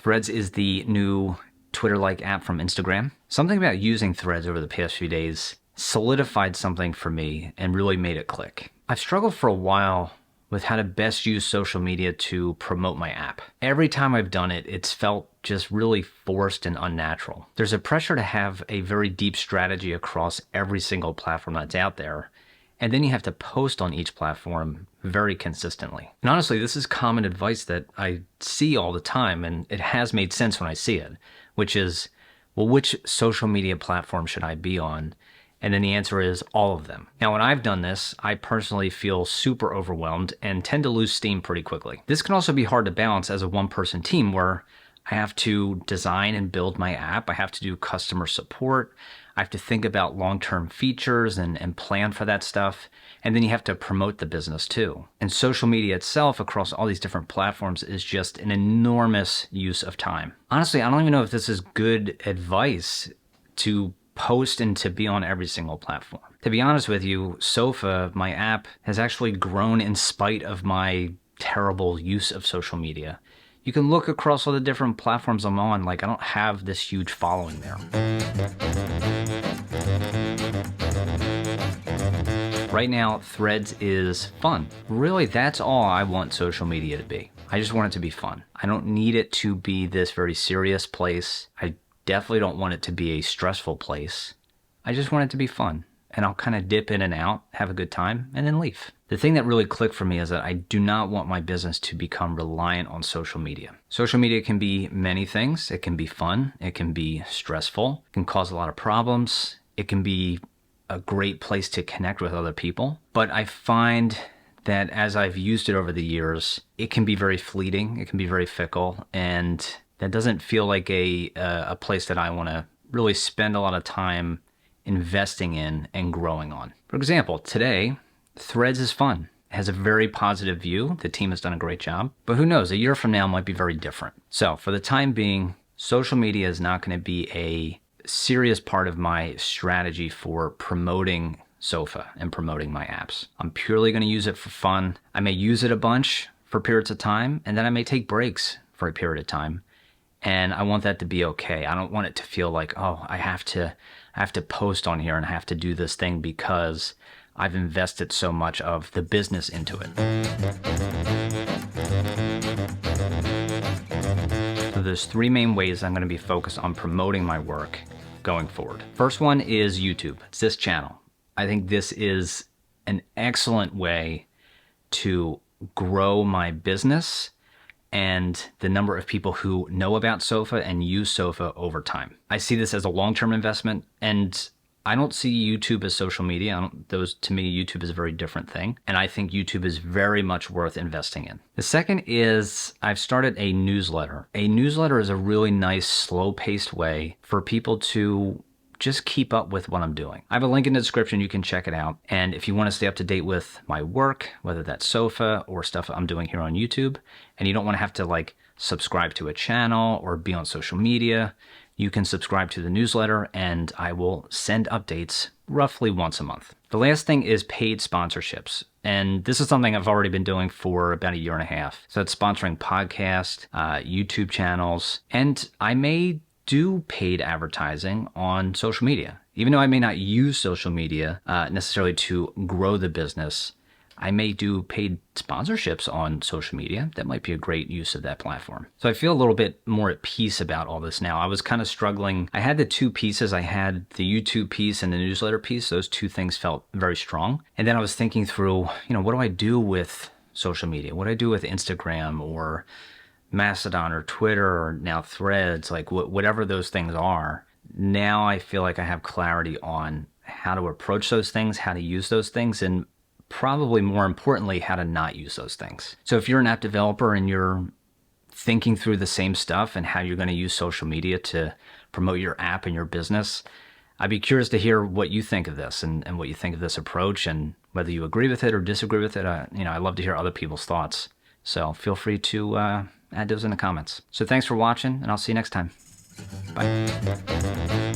Threads is the new Twitter-like app from Instagram. Something about using Threads over the past few days solidified something for me and really made it click. I've struggled for a while with how to best use social media to promote my app. Every time I've done it, it's felt just really forced and unnatural. There's a pressure to have a very deep strategy across every single platform that's out there, and then you have to post on each platform very consistently. And honestly, this is common advice that I see all the time, and it has made sense when I see it, which is, well, which social media platform should I be on? And then the answer is all of them. Now, when I've done this, I personally feel super overwhelmed and tend to lose steam pretty quickly. This can also be hard to balance as a one-person team where I have to design and build my app. I have to do customer support. I have to think about long-term features and plan for that stuff. And then you have to promote the business too. And social media itself across all these different platforms is just an enormous use of time. Honestly, I don't even know if this is good advice to post and to be on every single platform. To be honest with you, Sofa, my app, has actually grown in spite of my terrible use of social media. You can look across all the different platforms I'm on, like I don't have this huge following there. Right now, Threads is fun. Really, that's all I want social media to be. I just want it to be fun. I don't need it to be this very serious place. I definitely don't want it to be a stressful place. I just want it to be fun. And I'll kind of dip in and out, have a good time, and then leave. The thing that really clicked for me is that I do not want my business to become reliant on social media. Social media can be many things. It can be fun. It can be stressful. It can cause a lot of problems. It can be a great place to connect with other people. But I find that as I've used it over the years, it can be very fleeting. It can be very fickle. And that doesn't feel like a place that I want to really spend a lot of time investing in and growing on. For example, today, Threads is fun. It has a very positive view. The team has done a great job. But who knows, a year from now might be very different. So for the time being, social media is not going to be a serious part of my strategy for promoting Sofa and promoting my apps. I'm purely going to use it for fun. I may use it a bunch for periods of time, and then I may take breaks for a period of time. And I want that to be okay. I don't want it to feel like, oh, I have to post on here and I have to do this thing because I've invested so much of the business into it. So there's three main ways I'm going to be focused on promoting my work going forward. First one is YouTube. It's this channel. I think this is an excellent way to grow my business and the number of people who know about Sofa and use Sofa over time. I see this as a long-term investment, and I don't see YouTube as social media. To me, YouTube is a very different thing, and I think YouTube is very much worth investing in. The second is I've started a newsletter. A newsletter is a really nice, slow-paced way for people to just keep up with what I'm doing. I have a link in the description. You can check it out. And if you want to stay up to date with my work, whether that's Sofa or stuff I'm doing here on YouTube, and you don't want to have to subscribe to a channel or be on social media, you can subscribe to the newsletter and I will send updates roughly once a month. The last thing is paid sponsorships. And this is something I've already been doing for about a year and a half. So it's sponsoring podcasts, YouTube channels, and I may do paid advertising on social media. Even though I may not use social media necessarily to grow the business, I may do paid sponsorships on social media. That might be a great use of that platform. So I feel a little bit more at peace about all this now. I was kind of struggling. I had the two pieces. I had the YouTube piece and the newsletter piece. Those two things felt very strong. And then I was thinking through, what do I do with social media? What do I do with Instagram or Mastodon or Twitter or now Threads, whatever those things are. Now I feel like I have clarity on how to approach those things, how to use those things, and probably more importantly, how to not use those things. So if you're an app developer and you're thinking through the same stuff and how you're going to use social media to promote your app and your business, I'd be curious to hear what you think of this and what you think of this approach and whether you agree with it or disagree with it. I love to hear other people's thoughts. So feel free to add those in the comments. So thanks for watching, and I'll see you next time. Bye.